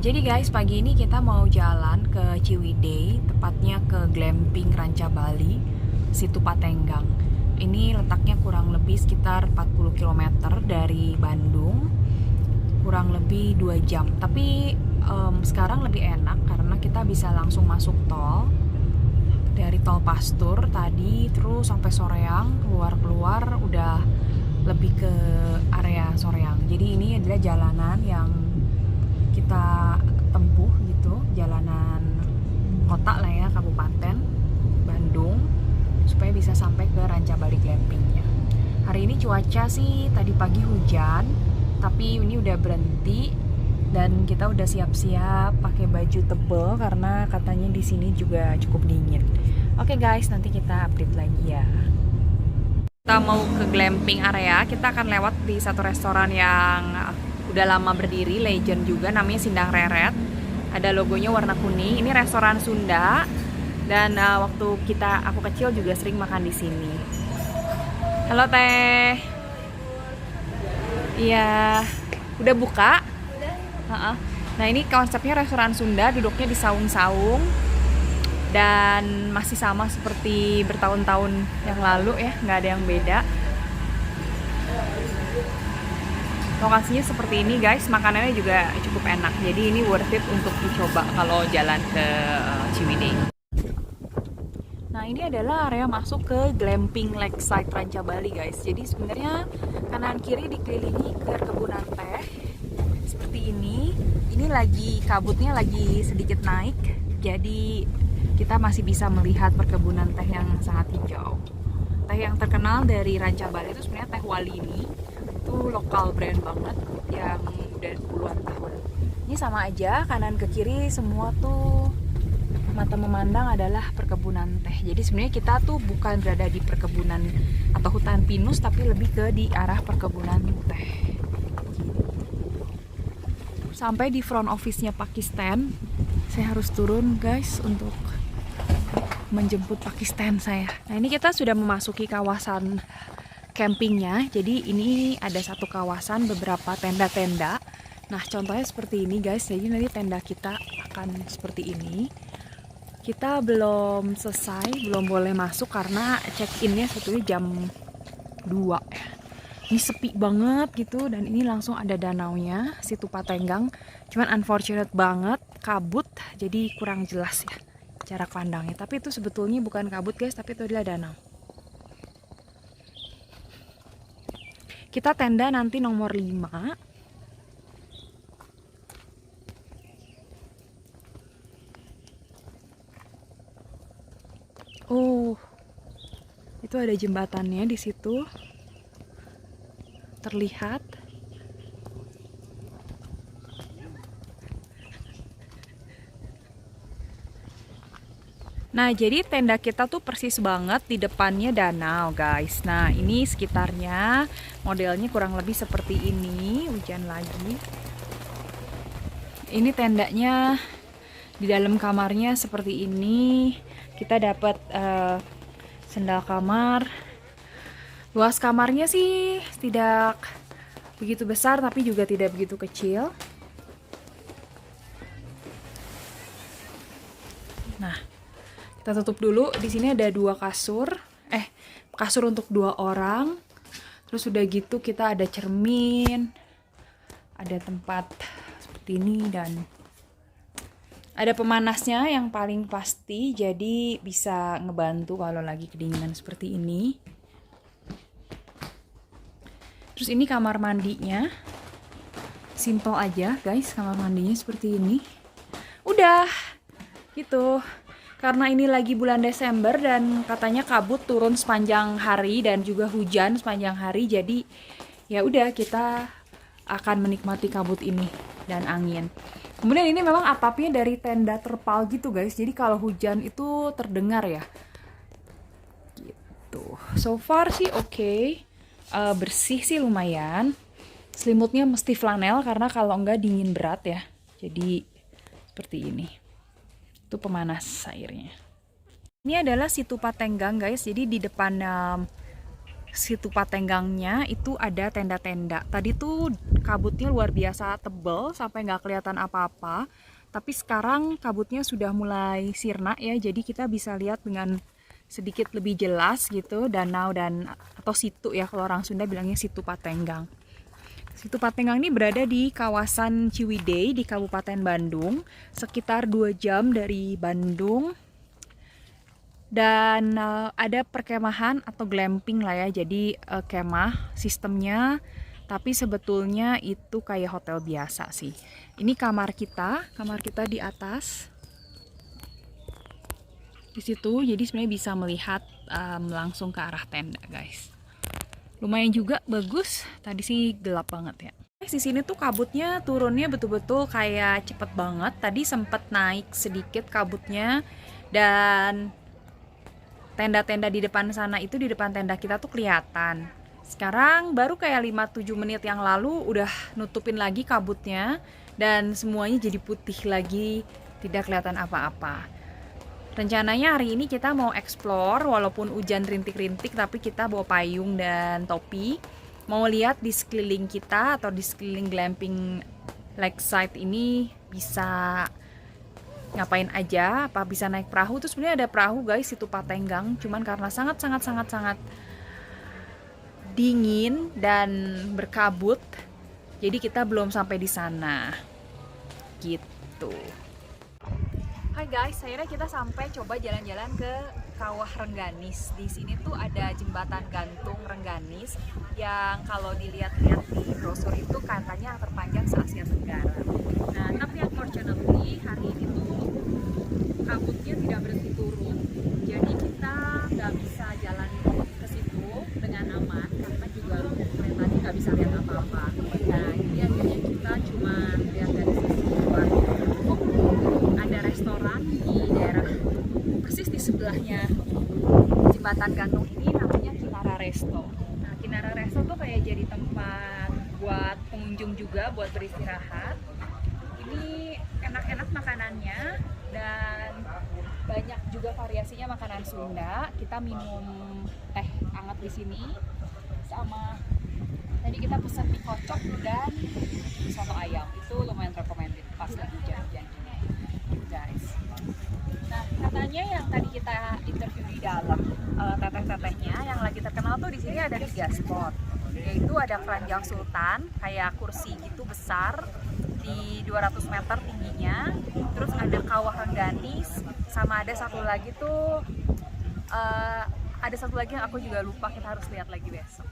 Jadi guys, pagi ini kita mau jalan ke Ciwidey, tepatnya ke Glamping Ranca Bali, Situ Patenggang. Ini letaknya kurang lebih sekitar 40 km dari Bandung, kurang lebih 2 jam. Tapi sekarang lebih enak karena kita bisa langsung masuk tol dari tol Pastur tadi, terus sampai Soreang, keluar udah lebih ke area Soreang. Jadi ini adalah jalanan yang kita tempuh gitu, jalanan kota lah ya, Kabupaten Bandung, supaya bisa sampai ke Ranca Bali Glampingnya. Hari ini cuaca sih tadi pagi hujan, tapi ini udah berhenti dan kita udah siap-siap pakai baju tebel karena katanya di sini juga cukup dingin. Oke guys, nanti kita update lagi ya. Kita mau ke glamping area, kita akan lewat di satu restoran yang udah lama berdiri, legend juga, namanya Sindang Reret. Ada logonya warna kuning. Ini restoran Sunda dan waktu aku kecil juga sering makan di sini. Halo Teh. Iya, udah buka? Udah. Nah ini konsepnya restoran Sunda, duduknya di saung-saung. Dan masih sama seperti bertahun-tahun yang lalu ya, nggak ada yang beda. Lokasinya seperti ini guys, makanannya juga cukup enak. Jadi ini worth it untuk dicoba kalau jalan ke Ciwidey. Nah ini adalah area masuk ke Glamping Lakeside Ranca Bali guys. Jadi sebenarnya kanan kiri dikelilingi perkebunan teh seperti ini. Ini lagi kabutnya lagi sedikit naik, jadi kita masih bisa melihat perkebunan teh yang sangat hijau. Teh yang terkenal dari Ranca Bali itu sebenarnya teh Walini. Itu lokal brand banget yang udah puluhan tahun. Ini sama aja, kanan ke kiri semua tuh mata memandang adalah perkebunan teh. Jadi sebenarnya kita tuh bukan berada di perkebunan atau hutan pinus, tapi lebih ke di arah perkebunan teh. Sampai di front office-nya Pakistan, saya harus turun guys untuk menjemput Pakistan saya. Nah ini kita sudah memasuki kawasan campingnya. Jadi ini ada satu kawasan beberapa tenda-tenda. Nah contohnya seperti ini guys. Jadi nanti tenda kita akan seperti ini. Kita belum selesai, belum boleh masuk karena check-innya sebetulnya jam 2 ya. Ini sepi banget gitu, dan ini langsung ada danaunya, Situ Patenggang. Cuman unfortunate banget, kabut, jadi kurang jelas ya jarak pandangnya. Tapi itu sebetulnya bukan kabut guys, tapi itu adalah danau. Kita tenda nanti nomor 5. Oh, itu ada jembatannya di situ. Terlihat. Nah, jadi tenda kita tuh persis banget di depannya danau, guys. Nah, ini sekitarnya modelnya kurang lebih seperti ini. Hujan lagi. Ini tendanya, di dalam kamarnya seperti ini. Kita dapat sendal kamar. Luas kamarnya sih tidak begitu besar, tapi juga tidak begitu kecil. Nah, kita tutup dulu. Di sini ada 2 kasur. Kasur untuk 2 orang. Terus udah gitu kita ada cermin. Ada tempat seperti ini dan ada pemanasnya yang paling pasti. Jadi bisa ngebantu kalau lagi kedinginan seperti ini. Terus ini kamar mandinya. Simple aja guys, kamar mandinya seperti ini. Udah gitu. Karena ini lagi bulan Desember dan katanya kabut turun sepanjang hari dan juga hujan sepanjang hari, jadi ya udah kita akan menikmati kabut ini dan angin. Kemudian ini memang atapnya dari tenda terpal gitu guys, jadi kalau hujan itu terdengar ya. Gitu. So far sih oke. Bersih sih lumayan. Selimutnya mesti flanel karena kalau enggak dingin berat ya. Jadi seperti ini. Itu pemanas airnya. Ini adalah Situ Patenggang guys. Jadi di depan situ Patenggangnya itu ada tenda-tenda. Tadi tuh kabutnya luar biasa tebel sampai nggak kelihatan apa-apa. Tapi sekarang kabutnya sudah mulai sirna ya, jadi kita bisa lihat dengan sedikit lebih jelas gitu danau dan atau situ ya, kalau orang Sunda bilangnya situ Patenggang. Situ Patenggang ini berada di kawasan Ciwidey di Kabupaten Bandung, sekitar 2 jam dari Bandung. Dan ada perkemahan atau glamping lah ya, jadi kemah sistemnya, tapi sebetulnya itu kayak hotel biasa sih. Ini kamar kita di atas di situ, jadi sebenarnya bisa melihat langsung ke arah tenda guys. Lumayan juga bagus, tadi sih gelap banget ya. Di sini tuh kabutnya turunnya betul-betul kayak cepet banget. Tadi sempet naik sedikit kabutnya, dan tenda-tenda di depan sana itu, di depan tenda kita tuh kelihatan. Sekarang baru kayak 5-7 menit yang lalu udah nutupin lagi kabutnya dan semuanya jadi putih lagi, tidak kelihatan apa-apa. Rencananya hari ini kita mau explore walaupun hujan rintik-rintik, tapi kita bawa payung dan topi. Mau lihat di sekeliling kita atau di sekeliling glamping lakeside ini bisa ngapain aja, apa bisa naik perahu. Terus sebenarnya ada perahu guys, situ Patenggang, cuman karena sangat dingin dan berkabut, jadi kita belum sampai di sana gitu. Hai guys, akhirnya kita sampai coba jalan-jalan ke Kawah Rengganis. Di sini tuh ada jembatan gantung Rengganis yang kalau dilihat-lihat di brosur itu katanya terpanjang se-Asia Tenggara. Nah, tapi unfortunately hari ini tuh kabutnya tidak berhenti turun, jadi kita nggak bisa jalan ke situ dengan aman karena juga keretanya nggak bisa lihat apa-apa. Nah, jadi akhirnya kita cuma lihat dari sisi luar. Ada restoran di daerah persis di sebelahnya jembatan gantung ini, namanya Kinara Resto. Nah, Kinara Resto tuh kayak jadi tempat buat pengunjung juga buat beristirahat. Ini enak-enak makanannya dan banyak juga variasinya makanan Sunda. Kita minum teh hangat di sini sama tadi kita pesan mie kocok dan soto ayam. Itu lumayan recommended pas lagi hujan-hujan gini guys. Nah, katanya yang tadi kita interview di dalam teteh-tetehnya yang lagi terkenal tuh di sini ada 3 spot, yaitu ada Keranjang Sultan kayak kursi gitu besar di 200 meter tingginya, terus ada Kawah Rengganis, sama ada satu lagi tuh ada satu lagi yang aku juga lupa, kita harus lihat lagi besok.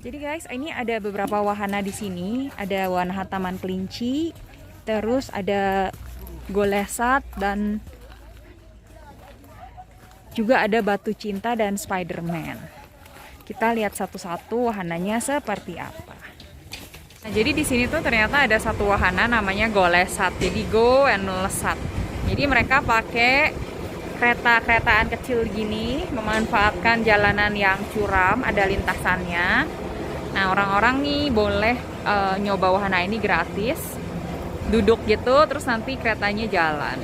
Jadi guys, ini ada beberapa wahana di sini. Ada wahana Taman Kelinci, terus ada Golesat, dan juga ada Batu Cinta dan Spiderman. Kita lihat satu-satu wahananya seperti apa. Nah, jadi di sini tuh ternyata ada satu wahana namanya Golesat. Jadi go and lesat. Jadi mereka pakai kereta-keretaan kecil gini, memanfaatkan jalanan yang curam, ada lintasannya. Nah, orang-orang nih boleh nyoba wahana ini gratis. Duduk gitu, terus nanti keretanya jalan.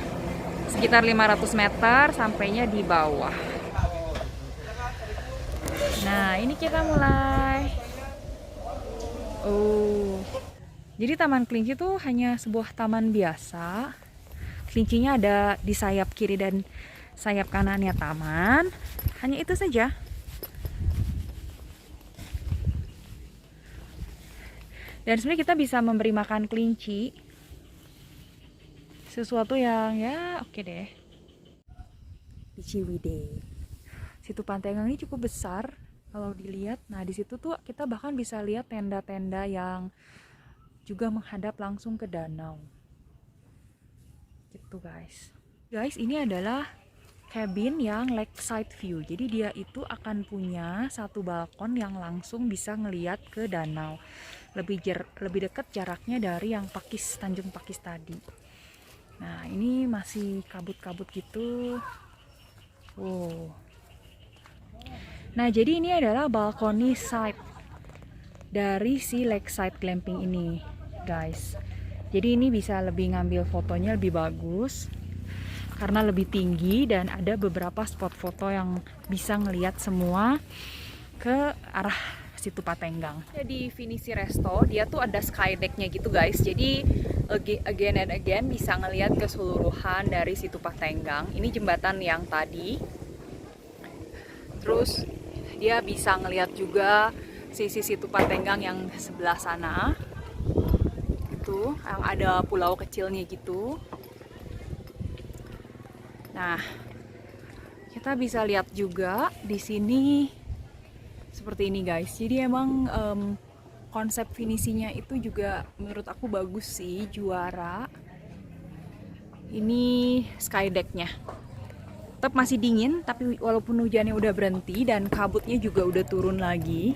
Sekitar 500 meter sampainya di bawah. Nah, ini kita mulai. Jadi Taman Kelinci itu hanya sebuah taman biasa. Kelincinya ada di sayap kiri dan sayap kanannya taman. Hanya itu saja. Dan sebenarnya kita bisa memberi makan kelinci. Sesuatu yang ya oke deh. Di Ciwidey. Situ Patenggang ini cukup besar kalau dilihat. Nah, di situ tuh kita bahkan bisa lihat tenda-tenda yang juga menghadap langsung ke danau. Gitu guys. Guys, ini adalah cabin yang lakeside view. Jadi dia itu akan punya satu balkon yang langsung bisa ngelihat ke danau. Lebih dekat jaraknya dari yang Tanjung Pakis tadi. Nah, ini masih kabut-kabut gitu. Nah, jadi ini adalah balkoni side dari si lakeside glamping ini, guys. Jadi ini bisa lebih ngambil fotonya lebih bagus karena lebih tinggi dan ada beberapa spot foto yang bisa ngelihat semua ke arah situ Patenggang. Jadi Finisi Resto, dia tuh ada skydeck-nya gitu guys. Jadi again and again bisa ngelihat keseluruhan dari situ Patenggang. Ini jembatan yang tadi. Terus dia bisa ngelihat juga sisi situ Patenggang yang sebelah sana. Itu yang ada pulau kecilnya gitu. Nah, kita bisa lihat juga di sini seperti ini guys. Jadi emang konsep finisinya itu juga menurut aku bagus sih, juara. Ini skydeck-nya. Tetap masih dingin, tapi walaupun hujannya udah berhenti dan kabutnya juga udah turun lagi.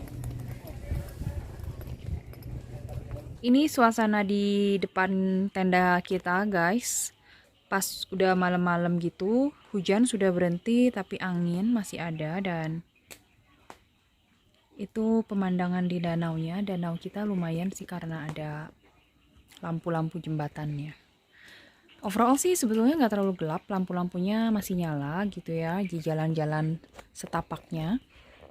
Ini suasana di depan tenda kita guys. Pas udah malam-malam gitu, hujan sudah berhenti tapi angin masih ada, dan itu pemandangan di danaunya. Danau kita lumayan sih karena ada lampu-lampu jembatannya. Overall sih sebetulnya nggak terlalu gelap, lampu-lampunya masih nyala gitu ya di jalan-jalan setapaknya.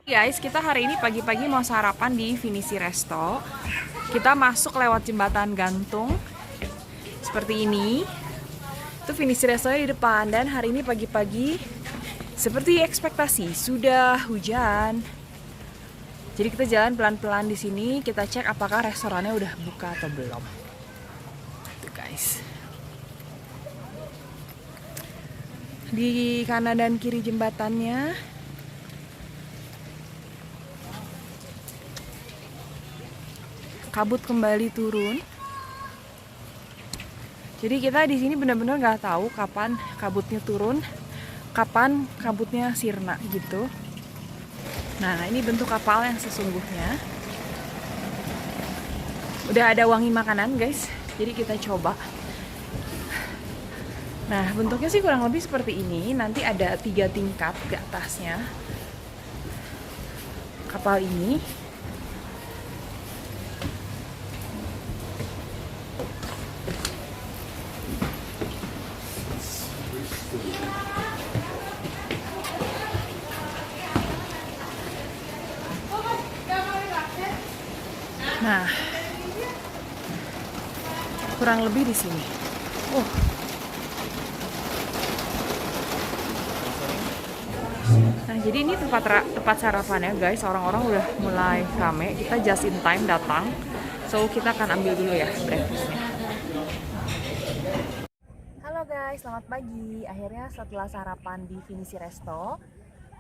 Guys, kita hari ini pagi-pagi mau sarapan di Finisi Resto. Kita masuk lewat jembatan gantung seperti ini. Itu Finisi Resto di depan, dan hari ini pagi-pagi seperti ekspektasi sudah hujan. Jadi kita jalan pelan-pelan di sini, kita cek apakah restorannya udah buka atau belum. Tuh guys. Di kanan dan kiri jembatannya kabut kembali turun. Jadi kita di sini benar-benar nggak tahu kapan kabutnya turun, kapan kabutnya sirna gitu. Nah, ini bentuk kapal yang sesungguhnya. Udah ada wangi makanan guys, jadi kita coba. Nah, bentuknya sih kurang lebih seperti ini. Nanti ada 3 tingkat ke atasnya kapal ini. Nah, kurang lebih di sini. Nah, jadi ini tempat sarapannya guys. Orang-orang udah mulai rame. Kita just in time datang. So, kita akan ambil dulu ya breakfastnya. Halo guys, selamat pagi. Akhirnya setelah sarapan di Finisi Resto,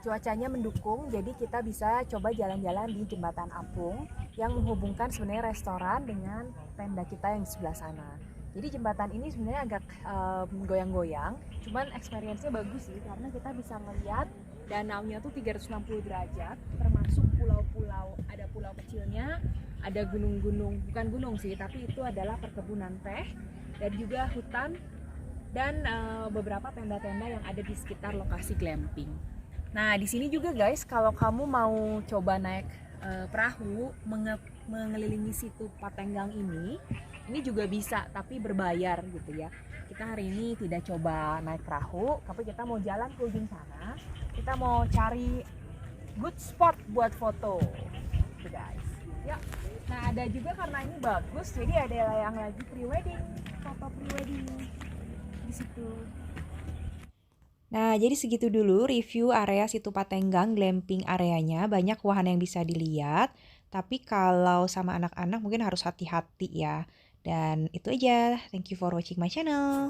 cuacanya mendukung, jadi kita bisa coba jalan-jalan di Jembatan Apung yang menghubungkan sebenarnya restoran dengan tenda kita yang di sebelah sana. Jadi jembatan ini sebenarnya agak goyang-goyang, cuman experience-nya bagus sih karena kita bisa melihat danaunya tuh 360 derajat, termasuk pulau-pulau. Ada pulau kecilnya, ada gunung-gunung, bukan gunung sih, tapi itu adalah perkebunan teh dan juga hutan dan beberapa tenda-tenda yang ada di sekitar lokasi glamping. Nah, di sini juga guys, kalau kamu mau coba naik perahu mengelilingi situ Patenggang ini juga bisa, tapi berbayar gitu ya. Kita hari ini tidak coba naik perahu, tapi kita mau jalan ke ujung sana. Kita mau cari good spot buat foto, gitu guys. Ya, nah ada juga karena ini bagus, jadi ada yang lagi pre-wedding, foto pre-wedding di situ. Nah, jadi segitu dulu review area situ Patenggang, glamping areanya. Banyak wahana yang bisa dilihat, tapi kalau sama anak-anak mungkin harus hati-hati ya. Dan itu aja, thank you for watching my channel.